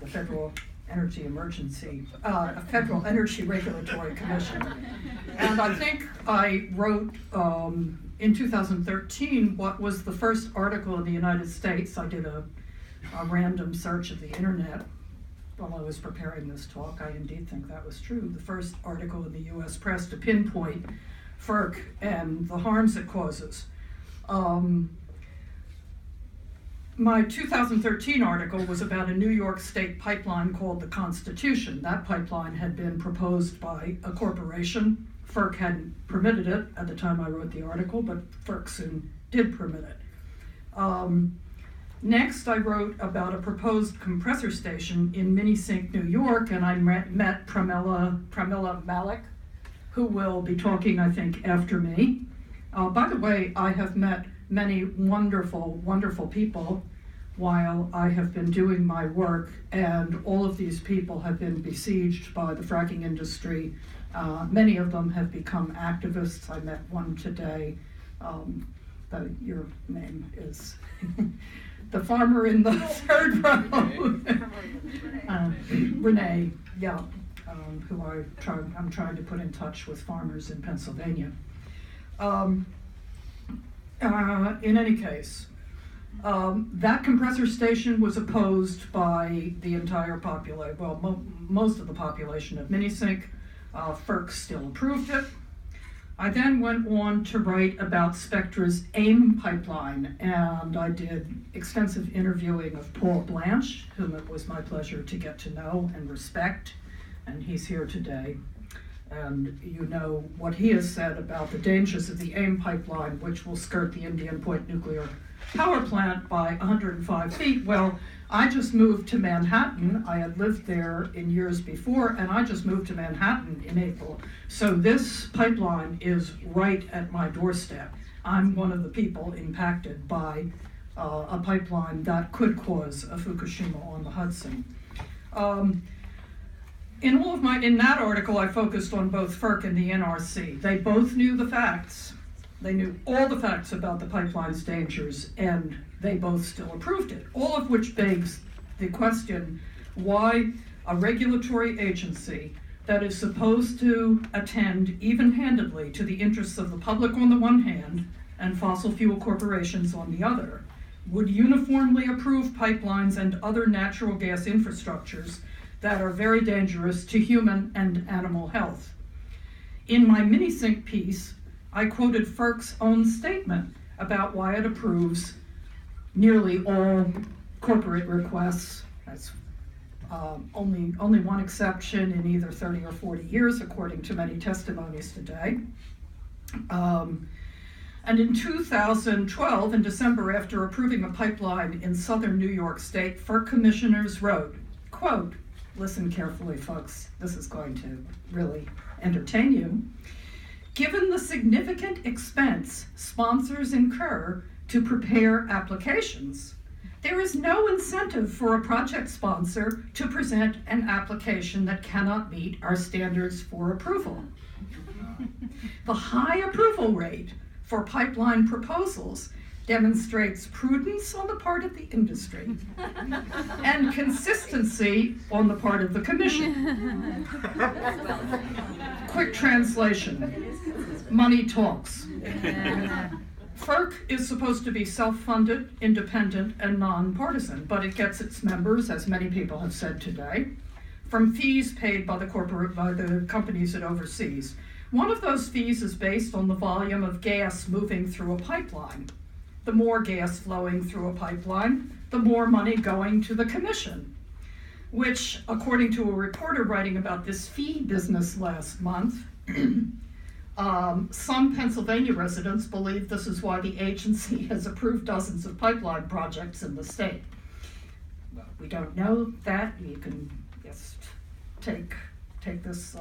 the Federal Energy Regulatory Commission. And I think I wrote in 2013 what was the first article in the United States. I did a random search of the internet while I was preparing this talk. I indeed think that was true. The first article in the US press to pinpoint FERC and the harms it causes. My 2013 article was about a New York State pipeline called the Constitution. That pipeline had been proposed by a corporation. FERC hadn't permitted it at the time I wrote the article, but FERC soon did permit it. Next, I wrote about a proposed compressor station in Minisink, New York, and I met Pramila Malik, who will be talking, I think, after me. By the way, I have met many wonderful, wonderful people while I have been doing my work, and all of these people have been besieged by the fracking industry. Many of them have become activists. I met one today. Your name is the farmer in the third row. Renee, yeah, who I'm trying to put in touch with farmers in Pennsylvania. In any case, that compressor station was opposed by the entire population, well, most of the population of Minisink. FERC still approved it. I then went on to write about Spectra's AIM pipeline, and I did extensive interviewing of Paul Blanche, whom it was my pleasure to get to know and respect, and he's here today. And you know what he has said about the dangers of the AIM pipeline, which will skirt the Indian Point nuclear power plant by 105 feet. Well, I just moved to Manhattan. I had lived there in years before, and I just moved to Manhattan in April. So this pipeline is right at my doorstep. I'm one of the people impacted by a pipeline that could cause a Fukushima on the Hudson. In that article, I focused on both FERC and the NRC. They both knew the facts. They knew all the facts about the pipeline's dangers, and they both still approved it, all of which begs the question why a regulatory agency that is supposed to attend even-handedly to the interests of the public on the one hand and fossil fuel corporations on the other would uniformly approve pipelines and other natural gas infrastructures that are very dangerous to human and animal health. In my Minisink piece, I quoted FERC's own statement about why it approves nearly all corporate requests. That's only one exception in either 30 or 40 years, according to many testimonies today. And in 2012, in December, after approving a pipeline in southern New York State, FERC commissioners wrote, quote, listen carefully, folks, this is going to really entertain you. Given the significant expense sponsors incur to prepare applications, there is no incentive for a project sponsor to present an application that cannot meet our standards for approval. The high approval rate for pipeline proposals demonstrates prudence on the part of the industry and consistency on the part of the commission. Quick translation, money talks. FERC is supposed to be self-funded, independent, and nonpartisan, but it gets its members, as many people have said today, from fees paid by the companies it oversees. One of those fees is based on the volume of gas moving through a pipeline. The more gas flowing through a pipeline, the more money going to the commission, which, according to a reporter writing about this fee business last month, some Pennsylvania residents believe this is why the agency has approved dozens of pipeline projects in the state. Well, we don't know that. You can just take this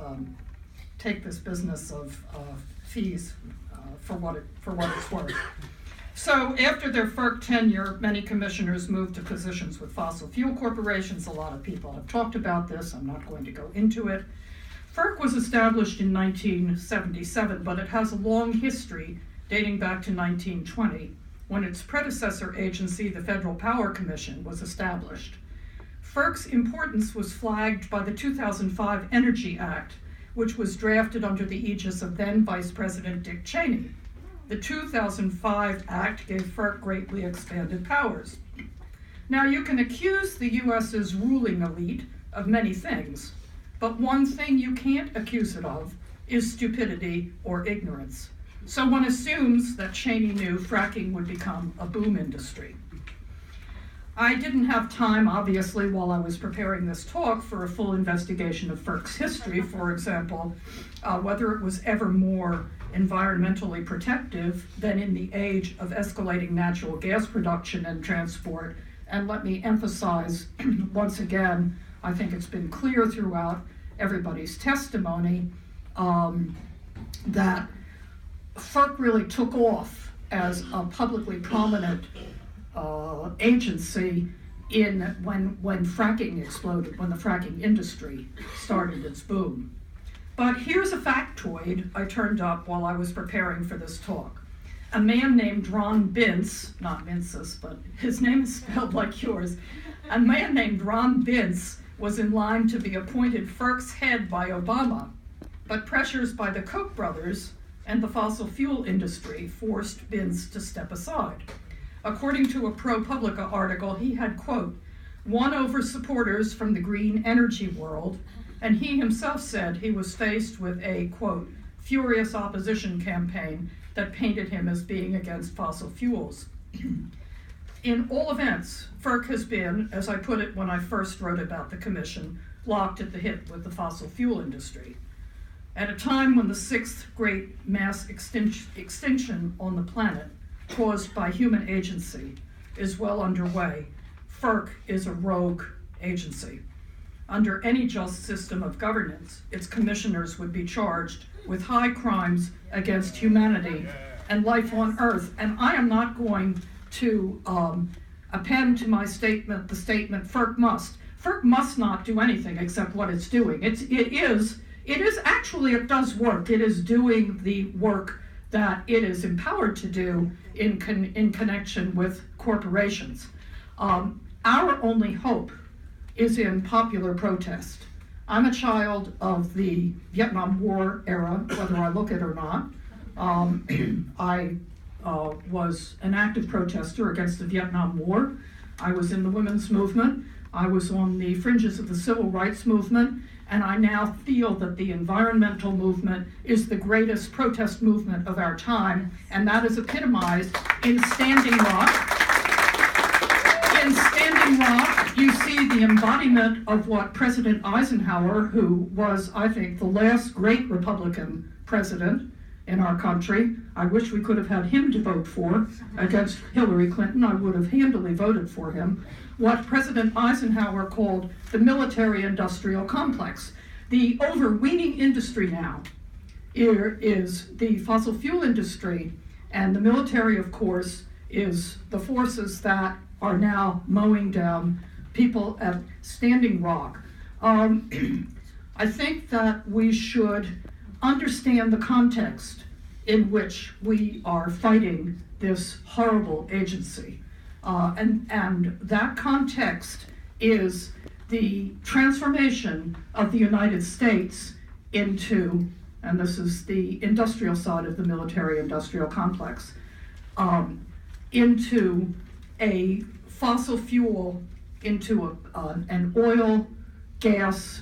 business of fees for what it's worth. So after their FERC tenure, many commissioners moved to positions with fossil fuel corporations. A lot of people have talked about this. I'm not going to go into it. FERC was established in 1977, but it has a long history dating back to 1920, when its predecessor agency, the Federal Power Commission, was established. FERC's importance was flagged by the 2005 Energy Act, which was drafted under the aegis of then Vice President Dick Cheney. The 2005 Act gave FERC greatly expanded powers. Now, you can accuse the US's ruling elite of many things, but one thing you can't accuse it of is stupidity or ignorance. So one assumes that Cheney knew fracking would become a boom industry. I didn't have time, obviously, while I was preparing this talk for a full investigation of FERC's history, for example, whether it was ever more environmentally protective than in the age of escalating natural gas production and transport. And let me emphasize once again, I think it's been clear throughout everybody's testimony that FERC really took off as a publicly prominent agency when fracking exploded, when the fracking industry started its boom. But here's a factoid I turned up while I was preparing for this talk. A man named Ron Bince, not Mincis, but his name is spelled like yours. A man named Ron Bince was in line to be appointed FERC's head by Obama, but pressures by the Koch brothers and the fossil fuel industry forced Bince to step aside. According to a ProPublica article, he had, quote, won over supporters from the green energy world, and he himself said he was faced with a, quote, furious opposition campaign that painted him as being against fossil fuels. In all events, FERC has been, as I put it when I first wrote about the commission, locked at the hip with the fossil fuel industry. At a time when the sixth great mass extinction on the planet, caused by human agency, is well underway, FERC is a rogue agency. Under any just system of governance, its commissioners would be charged with high crimes against humanity and life on Earth. And I am not going to append to my statement the statement FERC must. FERC must not do anything except what it's doing. It does work. It is doing the work that it is empowered to do in connection with corporations. Our only hope is in popular protest. I'm a child of the Vietnam War era, whether I look it or not. I was an active protester against the Vietnam War. I was in the women's movement. I was on the fringes of the civil rights movement, and I now feel that the environmental movement is the greatest protest movement of our time, and that is epitomized in Standing Rock. In Standing Rock, you see the embodiment of what President Eisenhower, who was, I think, the last great Republican president in our country, I wish we could have had him to vote for against Hillary Clinton. I would have handily voted for him. What President Eisenhower called the military-industrial complex. The overweening industry now is the fossil fuel industry, and the military, of course, is the forces that are now mowing down people at Standing Rock. I think that we should understand the context in which we are fighting this horrible agency. And that context is the transformation of the United States into, and this is the industrial side of the military-industrial complex, into a fossil fuel, into an oil, gas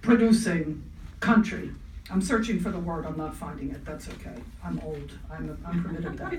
producing country. I'm searching for the word, I'm not finding it, that's okay. I'm old, I'm permitted that.